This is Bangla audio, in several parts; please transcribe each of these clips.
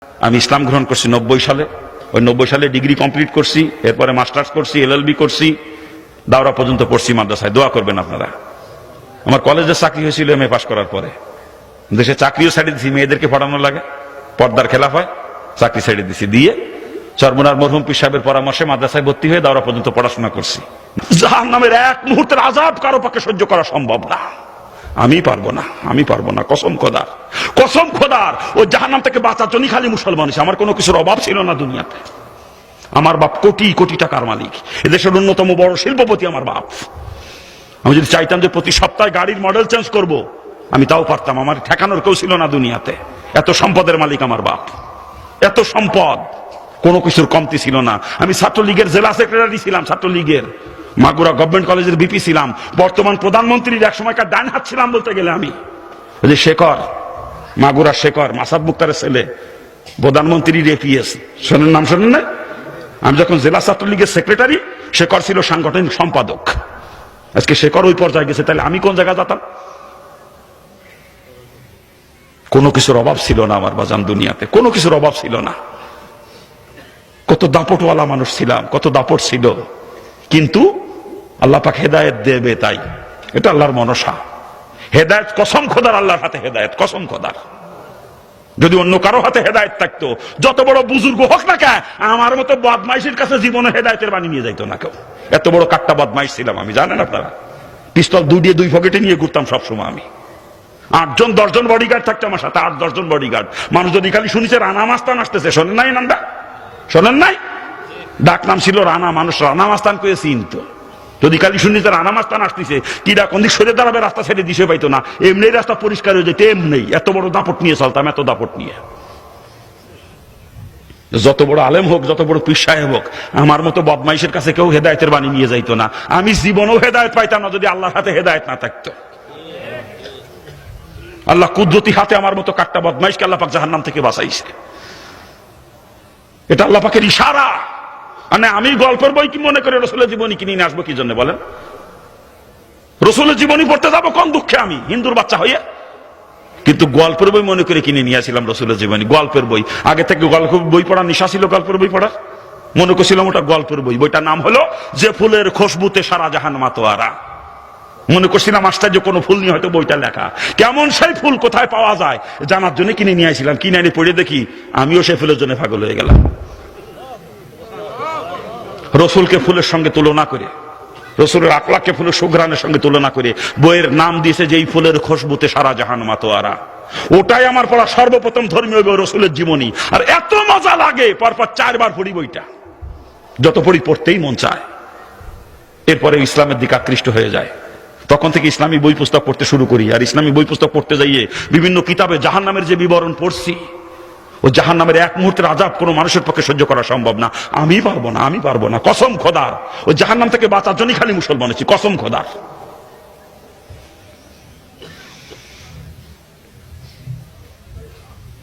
আমি ইসলাম গ্রহণ করছি 90 সালে। ওই 90 সালে ডিগ্রি কমপ্লিট করছি, এরপরে মাস্টার্স করছি, LLB করছি, দাওরা পর্যন্ত পড়ছি মাদ্রাসায়। দোয়া করবেন আপনারা। আমার কলেজে চাকরি হয়েছিল MA পাস করার পরে। দেশে চাকরিও ছেড়ে দিছি, মেয়েদেরকে পড়ানো লাগে, পর্দার খেলাফ হয়, চাকরি ছেড়ে দিছি। দিয়ে চরমুনার মরহুম পীর সাহেবের পরামর্শে মাদ্রাসায় ভর্তি হয়ে দাওরা পর্যন্ত পড়াশোনা করছি। জাহান্নামের এক মুহূর্তের আযাব কারো পক্ষে সহ্য করা সম্ভব না। আমি পারবো না, আমি পারবো না, কসম খোদার, কসম খোদার। ওই জাহান্নাম থেকে বাঁচার জন্যই খালি মুসলমান ছিল। আমার কোনো কিছুর অভাব ছিল না দুনিয়াতে। আমার বাপ কোটি কোটি টাকার মালিক, এদেশের অন্যতম বড় শিল্পপতি আমার বাপ। আমি যদি চাইতাম যে প্রতি সপ্তাহে গাড়ির মডেল চেঞ্জ করব, আমি তাও পারতাম। আমার ঠেকানোর কেউ ছিল না দুনিয়াতে। এত সম্পদের মালিক আমার বাপ, এত সম্পদ, কোনো কিছুর কমতি ছিল না। আমি ছাত্রলীগের জেলা সেক্রেটারি ছিলাম, ছাত্রলীগের মাগুরা গভর্নমেন্ট কলেজের বিপি ছিলাম। বর্তমান প্রধানমন্ত্রীর এক সময়কার ডান হাত ছিলাম বলতে গেলে আমি। ওই যে শেখর, মাগুরা শেখর, মাসাদ মুক্তারের ছেলে, প্রধানমন্ত্রীর APS, শোনেন নাম, শোনেন না? আমি যখন জেলা ছাত্রলীগের সেক্রেটারি, শেখর ছিল সাংগঠনিক সম্পাদক। আজকে শেখর ওই পর্যায়ে গেছে, তাহলে আমি কোন জায়গায় যেতাম? কোনো কিছুর অভাব ছিল না আমার বাজান দুনিয়াতে, কোনো কিছুর অভাব ছিল না। কত দাপটওয়ালা মানুষ ছিলাম, কত দাপট ছিল। কিন্তু আল্লাহ পাক হেদায়েত দেবে, তাই এটা আল্লাহর মনসা। হেদায়েত কসম খোদার, আল্লাহর হাতে হেদায়েত, কসম খোদার। যদি অন্য কারো হাতে হেদায়েত থাকতো, যত বড় বুজুর্গ হোক না কেন, আমার মতো বদমাইশের কাছে জীবনে হেদায়েতের বাণী নিয়ে যাইতো না কেউ। এত বড় কাট্টা বদমাইশ ছিলাম আমি, জানেন আপনারা? পিস্তল দুই পকেটে নিয়ে ঘুরতাম সবসময় আমি। 8 জন 10 জন বডিগার্ড থাকতো আমার সাথে, 8-10 জন বডিগার্ড। মানুষ যদি খালি শুনিছে রানা মাস্তান আসতেছে, শোনেন নাই নামটা? শোনেন নাই? ডাক নাম ছিল রানা। মানুষ রানা মাস্তান করে চিনতো। যদি খালি শুনিছে রানা মাস্তান আসতেছে, কিরা কোন দিক সরে দাঁড়াবে, রাস্তা ছেড়ে দিশে পাইতো না। এমনি রাস্তা পরিষ্কার হয়ে যেত, এমনি। এত বড় দাপট নিয়ে চলতাম, এত দাপট নিয়ে। যত বড় আলেম হোক, যত বড় পীর সাহেব হোক, আমার মতো বদমাইশের কাছে কেউ হেদায়েতের বাণী নিয়ে যাইতো না। আমি জীবনেও হেদায়েত পাইতাম না যদি আল্লাহর হাতে হেদায়েত না থাকতো। আল্লাহ কুদরতি হাতে আমার মতো কাট্টা বদমাইশকে আল্লাহ পাক জাহান্নাম থেকে বাঁচাইছে। এটা আল্লাহ পাকের ইশারা। মানে আমি গল্পের বই কি মনে করে রসুলের জীবনী কিনে নিয়ে আসবো কি জন্য বলেন? রসুলের জীবনী পড়তে যাবো কোন দুঃখে আমি, হিন্দুর বাচ্চা হইয়া? কিন্তু গল্পের বই মনে করে কিনে নিয়ে আসছিলাম রসুলের জীবনী, গল্পের বই। আগে থেকে গল্পের বই পড়ার নেশা ছিল, গল্পের বই পড়ার। মনে করছিলাম ওটা গল্পের বই। বইটার নাম হলো যে ফুলের খুশবুতে সারা জাহান মাতোয়ারা। মনে করছিলাম আশ্চর্য কোনো ফুল নিয়ে হয়তো বইটা লেখা। কেমন সেই ফুল কোথায় পাওয়া যায় জানার জন্য কিনে নিয়ে আসছিলাম। কিনে এনে পড়ে দেখি আমিও সেই ফুলের জন্য পাগল হয়ে গেলাম। রসুলকে ফুলের সঙ্গে তুলনা করে, রসুলের আকলাককে ফুলের সুঘ্রাণের সঙ্গে তুলনা করে বইয়ের নাম দিয়েছে যে এই ফুলের খুশবুতে সারা জাহান মাতোয়ারা। ওটাই আমার পড়া সর্বপ্রথম ধর্মীয় বই, রসুলের জীবনী। আর এত মজা লাগে, পরপর 4 বার পড়ি বইটা। যত পড়ি পড়তেই মন চায়। এরপরে ইসলামের দিকে আকৃষ্ট হয়ে যায়। তখন থেকে ইসলামী বই পুস্তক পড়তে শুরু করি। আর ইসলামী বই পুস্তক পড়তে যাইয়ে বিভিন্ন কিতাবে জাহান্নামের যে বিবরণ পড়ছি, ও জাহান্নামের এক মুহূর্তের আযাব কোনো মানুষের পক্ষে সহ্য করা সম্ভব না। আমি পারবো না, আমি পারবো না, কসম খোদার। ও জাহান্নাম থেকে বাঁচার জন্যই খালি মুসলমান হচ্ছি, কসম খোদার।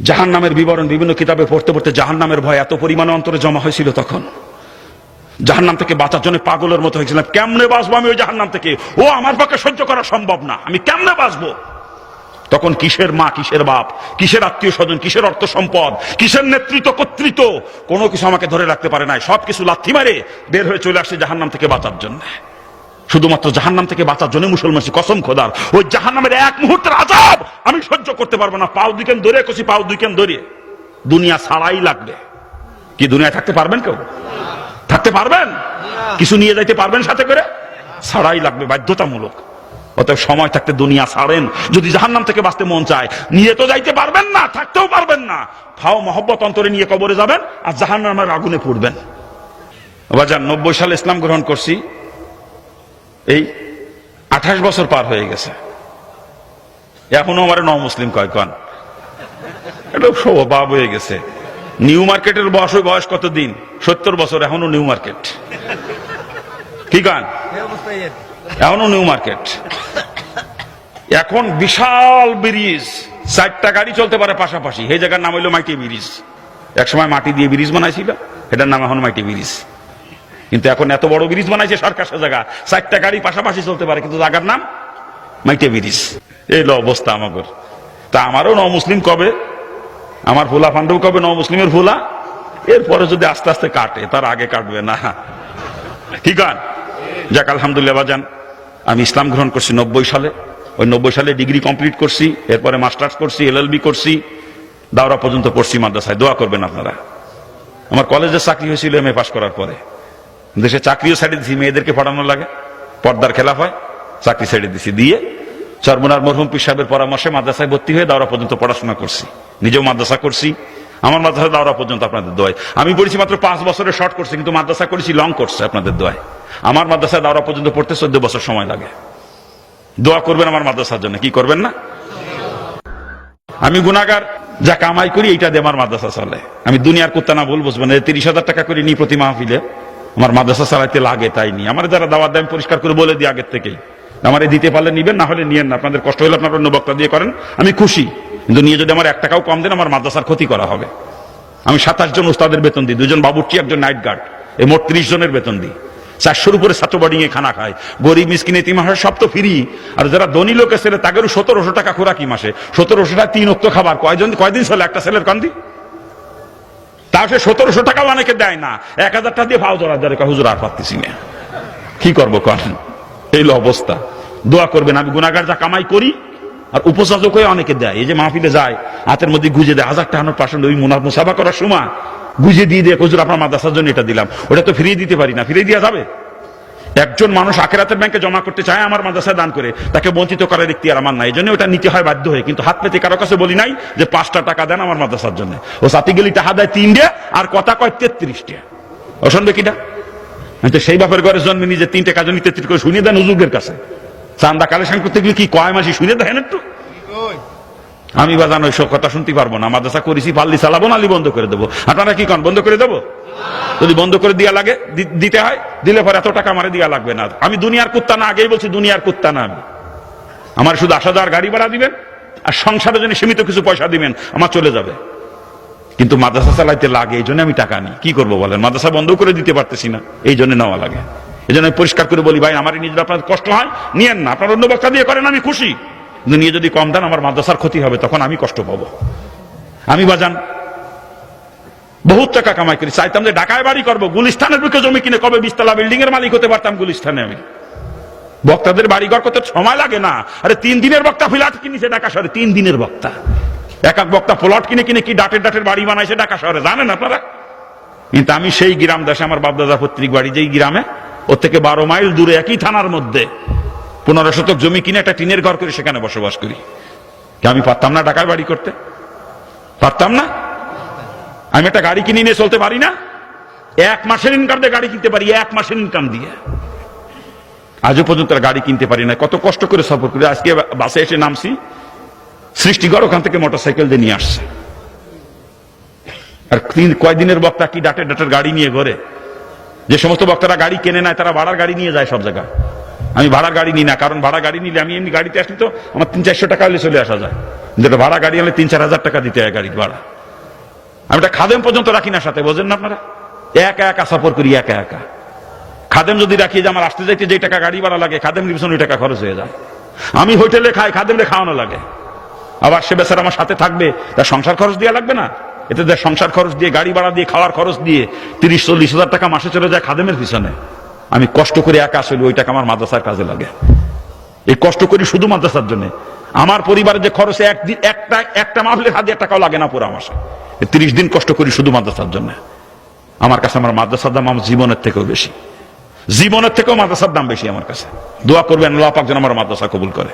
জাহান্নামের বিবরণ বিভিন্ন কিতাবে পড়তে পড়তে জাহান্নামের ভয় এত পরিমাণে অন্তরে জমা হয়েছিল, তখন জাহান্নাম থেকে বাঁচার জন্য পাগলের মতো হয়েছিলাম। কেমনে বাঁচবো আমি ওই জাহান্নাম থেকে? ও আমার পক্ষে সহ্য করা সম্ভব না, আমি কেমনে বাঁচবো? তখন কিসের মা, কিসের বাপ, কিসের আত্মীয় স্বজন, কিসের অর্থ সম্পদ, কিসের নেতৃত্ব কর্তৃত্ব, কোনো কিছু আমাকে ধরে রাখতে পারে নাই। সবকিছু লাথি মারে বের হয়ে চলে আসছে জাহান্নাম থেকে বাঁচার জন্য। শুধুমাত্র জাহান্নাম থেকে বাঁচার জন্য মুসলমান, কসম খোদার। ওই জাহান্নামের এক মুহূর্তের আযাব আমি সহ্য করতে পারবো না। পাও দুইখান ধরে কষি, পাও দুইখান ধরে দুনিয়া ছাড়াই লাগবে। কি দুনিয়ায় থাকতে পারবেন? কেউ থাকতে পারবেন? কিছু নিয়ে যাইতে পারবেন সাথে করে? ছাড়াই লাগবে, বাধ্যতামূলক। অতএব সময় থাকতে দুনিয়া ছাড়েন। যদি জাহান্নাম থেকে বাঁচতে মন চায়, নিয়ে তো যাইতে পারবেন না, থাকতেও পারবেন না। ফাও মহব্বত অন্তরে নিয়ে কবরে যাবেন আর জাহান্নামের আগুনে পড়বেন। বাজার 90 সালে ইসলাম গ্রহণ করছি, এই 28 বছর পার হয়ে গেছে। এখনো আমার মুসলিম কয় কন, এটা স্বভাব হয়ে গেছে। নিউ মার্কেটের বয়স কতদিন? 70 বছর, এখনো নিউ মার্কেট। কি গান? এখনো নিউ মার্কেট। এখন বিশাল ব্রিজ, 4টা গাড়ি চলতে পারে পাশাপাশি। এই জায়গার নাম হইলো মাইটি ব্রিজ। একসময় মাটি দিয়ে ব্রিজ বানাইছিল, এটার নাম এখন মাইটি ব্রিজ। কিন্তু এখন এত বড় ব্রিজ বানাইছে সরকার, সে জায়গা 4টা গাড়ি পাশাপাশি চলতে পারে, কিন্তু জায়গার নাম মাইটি ব্রিজ। এই অবস্থা আমাদের। তা আমারও মুসলিম কবে আমার ফুলা ফান্ডু কবে ন মুসলিমের ফুলা, এরপরে যদি আস্তে আস্তে কাটে, তার আগে কাটবে না। ঠিক আছে, যাক আলহামদুলিল্লাহ বাজান, আমি ইসলাম গ্রহণ করছি 90 সালে। ওই 90 সালে ডিগ্রি কমপ্লিট করছি, এরপরে মাস্টার্স করছি, LLB করছি, দাওরা পর্যন্ত পড়ছি মাদ্রাসায়। দোয়া করবেন আপনারা। আমার কলেজের চাকরি হয়েছিল MA পাস করার পরে। দেশে চাকরিও ছেড়ে দিছি, মেয়েদেরকে পড়ানো লাগে, পর্দার খেলাফ হয়, চাকরি ছেড়ে দিছি। দিয়ে চরমনার মরহুম পীর সাহেবের পরামর্শে মাদ্রাসায় ভর্তি হয়ে দাওরা পর্যন্ত পড়াশোনা করছি। নিজেও মাদ্রাসা করছি, আমার মাদ্রাসা দাওরা পর্যন্ত আপনাদের দোয়ায়। আমি পড়েছি মাত্র 5 বছরের শর্ট করছি, কিন্তু মাদ্রাসা করেছি লং করছে আপনাদের দোয়ায়। আমার মাদ্রাসায় দাওরা পর্যন্ত পড়তে 14 বছর সময় লাগে। দোয়া করবেন আমার মাদ্রাসার জন্য, কি করবেন না? আমি গুনাহগার, যা কামাই করি এইটা দিয়ে আমার মাদ্রাসা চলে। আমি দুনিয়ার কুত্তা না ভুল বুঝবেন, 30,000 টাকা করে নিই প্রতি মাহফিলে, আমার মাদ্রাসা চালাইতে লাগে তাই নি। আমার যারা দাওয়াত দেয় পরিষ্কার করে বলে দিই আগের থেকেই, আমারে দিতে পারলে নিবেন, না হলে নিয়েন না। আপনাদের কষ্ট হলে আপনারা অন্য বক্তা দিয়ে করেন, আমি খুশি। কিন্তু নিয়ে যদি আমার 1 টাকাও কম দেন, আমার মাদ্রাসার ক্ষতি করা হবে। আমি 27 জন উস্তাদের বেতন দিই, 2 জন বাবুর্চি, 1 জন নাইট গার্ড, এই মোট 30 জনের বেতন দিই। 400-র উপরে ছাত্র বোর্ডিং এ খানা খায়। গরিব মিসকিন এতিম সব তো ফ্রি। আর যারা ধনী লোকের ছেলে, তাদেরও 1700 টাকা খোরাকি মাসে। 1700 টাকা 3 ওয়াক্ত খাবার, কয়দিন চলে একটা ছেলের কান্দি? তাও সে 1700 টাকাও অনেকে দেয় না। 1000 টাকা দিয়ে ভাও জোড়া দেয়, হুজুর আর পারতেছি না, কি করবো করেন? এই অবস্থা। দোয়া করবেন। আমি গুনাহগার, যা কামাই করি, আর উপসাজক হয়ে অনেকে দেয়। এই যে মাহফিলে যায়, হাতের মধ্যে গুজে দেয় 1000 টাকা, 500, ওই মুসাফা করার সময় গুজে দিয়ে দিয়ে, হুজুর আপনার মাদ্রাসার জন্য এটা দিলাম। ওটা তো ফিরিয়ে দিতে পারি না, ফিরিয়ে দেওয়া যাবে? একজন মানুষ আখিরাতের ব্যাংকে জমা করতে চায় আমার মাদ্রাসায় দান করে, তাকে বঞ্চিত করার ইখতিয়ার আমার নাই। এই জন্য ওটা নিতে হয় বাধ্য হয়ে। কিন্তু হাত পেতে কারো কাছে বলি নাই যে 5টা টাকা দেন আমার মাদ্রাসার জন্য। ও সাথে গেলি টাকা দেয় 3 টাকা, আর কথা কয় 33 টাকা। ও শুনবে কিটা? তো সেই বাপের ঘরে জন্মে নিজে 3 টাকা জন্য 33 করে শুনিয়ে দেন হুজুরের কাছে। চান্দা কালেকশন করতে গেলে কি কয় মাসি শুনে দেখেন একটু। আমি বাজান ওইসব কথা শুনতে পারবো না। মাদ্রাসা করেছি, পাল্লি চালাবো, নালি বন্ধ করে দেবো। আপনারা কি কন, বন্ধ করে দেবো? যদি বন্ধ করে দিয়া লাগে, দিতে হয়, দিলে পরে এত টাকা আমারে দিয়া লাগবে না। আমি দুনিয়ার কুত্তা না, আগেই বলছি দুনিয়ার কুত্তা না আমি। আমার শুধু আসা যাওয়ার গাড়ি ভাড়া দিবেন, আর সংসারের জন্য সীমিত কিছু পয়সা দিবেন, আমার চলে যাবে। কিন্তু মাদ্রাসা চালাইতে লাগে, এই জন্য আমি টাকা নিই। কি করবো বলেন? মাদ্রাসা বন্ধ করে দিতে পারতেছি না, এই জন্য নেওয়া লাগে। এই জন্য আমি পরিষ্কার করে বলি, ভাই আমার নিজের আপনার কষ্ট হয়, নিয়েন না। আপনার অন্য বক্তা দিয়ে করেন, আমি খুশি। কিন্তু নিয়ে যদি কম দেন, আমার মাদ্রাসার ক্ষতি হবে, তখন আমি কষ্ট পাবো। আমি বাজান বহুত টাকা কামাই করি, চাইতাম যে ঢাকায় বাড়ি করবো, গুলিস্তানের বুকে জমি কিনে কবে 20 তলা বিল্ডিং এর মালিক হতে পারতাম গুলিস্তানে। আমি বক্তাদের বাড়ি ঘর করতে সময় লাগে না। আরে 3 দিনের বক্তা ফ্ল্যাট কিনেছে ঢাকা শহরে, 3 দিনের বক্তা। এক বক্তা প্লট কিনে কিনে কি ডাটের বাড়ি বানাইছে ঢাকা শহরে, জানেন আপনারা? কিন্তু আমি সেই গ্রাম দেশে, আমার বাপদাদা পৈতৃক বাড়ি যেই গ্রামে, ওর থেকে 12 মাইল দূরে একই থানার মধ্যে 15 শতক জমি কিনে একটা টিনের ঘর করে সেখানে বসবাস করি। আমি পারতাম না ঢাকায় বাড়ি করতে? পারতাম না? আমি একটা গাড়ি কিনে নিয়ে চলতে পারি না? 1 মাসের ইনকাম দিয়ে গাড়ি কিনতে পারি, 1 মাসের ইনকাম দিয়ে। আজও পর্যন্ত গাড়ি কিনতে পারি না। কত কষ্ট করে সফর করি। আজকে বাসে এসে নামছি, সৃষ্টিগড় ওখান থেকে মোটরসাইকেল দিয়ে নিয়ে আসছে। আর কয়দিনের বক্তা কি ডাটের গাড়ি নিয়ে ঘরে। যে সমস্ত বক্তারা গাড়ি কেনে নেয়, তারা ভাড়ার গাড়ি নিয়ে যায় সব জায়গায়। আমি ভাড়ার গাড়ি নিই না, কারণ ভাড়া গাড়ি নিলে, আমি এমনি গাড়িতে আসলে তো আমার 300-400 টাকা হলে চলে আসা যায়। যেটা ভাড়া গাড়ি হলে 3-4 হাজার টাকা দিতে হয় গাড়ির ভাড়া। আমি একটা খাদেম পর্যন্ত রাখি না সাথে, বোঝেন না আপনারা? একা একা সফর করি, একা একা। খাদেম যদি রাখি, যে আমার আসতে যাইতে যে টাকা গাড়ি ভাড়া লাগে, খাদেম পিছনে ওই টাকা খরচ হয়ে যায়। আমি হোটেলে খাই, খাদেমরে খাওয়ানো লাগে। আবার সে বেচারা আমার সাথে থাকবে, তার সংসার খরচ দেওয়া লাগবে না? এতে সংসার খরচ দিয়ে, গাড়ি ভাড়া দিয়ে, খাওয়ার খরচ দিয়ে 30-40 হাজার টাকা মাসে চলে যায় খাদেমের পিছনে। আমি কষ্ট করে একা আসলে ওই টাকা আমার মাদ্রাসার কাজে লাগে। এই কষ্ট করি শুধু মাদ্রাসার জন্য। আমার পরিবারের যে খরচে একটা মাহফিলের 1000 টাকাও লাগে না পুরো মাসে। 30 দিন কষ্ট করি শুধু মাদ্রাসার জন্য। আমার কাছে আমার মাদ্রাসার দাম আমার জীবনের থেকেও বেশি। জীবনের থেকেও মাদ্রাসার দাম বেশি আমার কাছে। দোয়া করবেন আল্লাহ পাক যেন আমার মাদ্রাসা কবুল করে।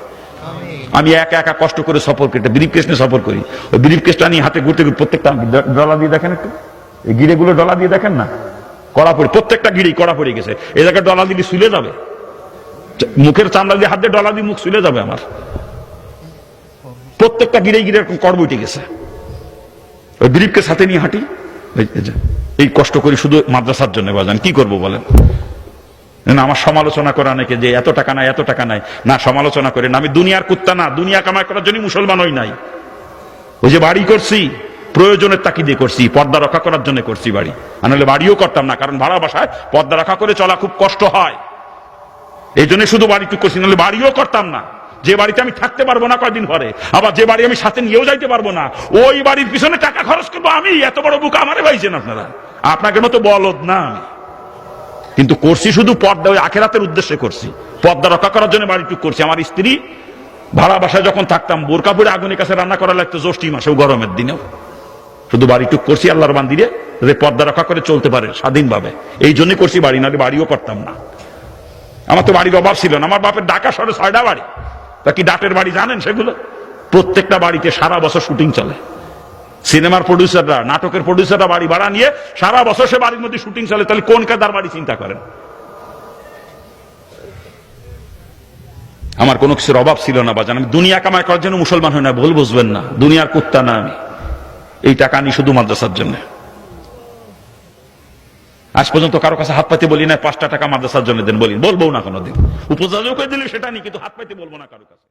আমি একা একা কষ্ট করে সফর করি, ব্রিফ কেস নিয়ে সফর করি। ওই ব্রিফ কেসটা নিয়ে হাতে ঘুরতে ঘুরতে, প্রত্যেকটা ডলা দিয়ে দেখেন, একটু এই গিড়েগুলো ডলা দিয়ে দেখেন না, কড়া পড়ে, প্রত্যেকটা গিড়ি কড়া পড়ে গেছে। এই জায়গায় ডলা দিলে শুলে যাবে, মুখের চামড়া দিয়ে হাত দিয়ে ডলা দিয়ে মুখ শুলে যাবে আমার। প্রত্যেকটা গিড়ে গিড়ে কড় বইটে গেছে। ওই ব্রিফ কেস হাতে নিয়ে হাঁটি। এই কষ্ট করি শুধু মাদ্রাসার জন্য। বাজান কি করবো বলেন? না, আমার সমালোচনা করে অনেকে যে এত টাকা নাই, এত টাকা নাই। না, সমালোচনা করে না। আমি দুনিয়ার কুত্তা না, দুনিয়া কামাই করার জন্য মুসলমান হই নাই। ওই যে বাড়ি করছি, প্রয়োজনের তাকিদে করছি, পর্দা রক্ষা করার জন্য করছি বাড়ি। আর নাহলে বাড়িও করতাম না, কারণ ভাড়া বাসায় পর্দা রক্ষা করে চলা খুব কষ্ট হয়। এই জন্য শুধু বাড়িটুকু করছি, নাহলে বাড়িও করতাম না। যে বাড়িতে আমি থাকতে পারবো না কয়দিন পরে, আবার যে বাড়ি আমি সাথে নিয়েও যাইতে পারবো না, ওই বাড়ির পিছনে টাকা খরচ করবো আমি? এত বড় বুক আমারে পাইছেন আপনারা? আপনাকে মতো বলদ না আমি, কিন্তু করছি শুধু পর্দা, ওই আখেরাতের উদ্দেশ্যে করছি, পর্দা রক্ষা করার জন্য বাড়িটুক করছি। আমার স্ত্রী ভাড়া বাসায় যখন থাকতাম, বোরকা পরে আগুনের কাছে রান্না করা লাগতো জ্যৈষ্ঠী মাসেও, গরমের দিনেও। শুধু বাড়িটুক করছি আল্লাহর বান্দিরে যে পর্দা রক্ষা করে চলতে পারে স্বাধীনভাবে, এই জন্যই করছি বাড়ি, নাহলে বাড়িও করতাম না। আমার তো বাড়ির অভাব ছিল না। আমার বাপের ঢাকা শহরে 6টা বাড়ি। তা কি ডাটের বাড়ি জানেন সেগুলো? প্রত্যেকটা বাড়িতে সারা বছর শুটিং চলে। সিনেমার প্রডিউসাররা, নাটকের প্রডিউসাররা বাড়ি ভাড়া নিয়ে সারা বছর সে বাড়ির মধ্যে শুটিং চলে। তাহলে কোন কাদার বাড়ি চিন্তা করেন? আমার কোনো কিছুর অভাব ছিল না বাজান। আমি দুনিয়া কামাই করার জন্য মুসলমান হই না, ভুল বুঝবেন না। দুনিয়ার কুত্তা না আমি। এই টাকা আনি শুধু মাদ্রাসার জন্য। আজ পর্যন্ত কারো কাছে হাত পাইতে বলি না 5টা টাকা মাদ্রাসার জন্য দেন, বলবো না কোনোদিন। উপযোজক দিলে সেটা নি, কিন্তু হাত পাইতে বলবো না কারো কাছে।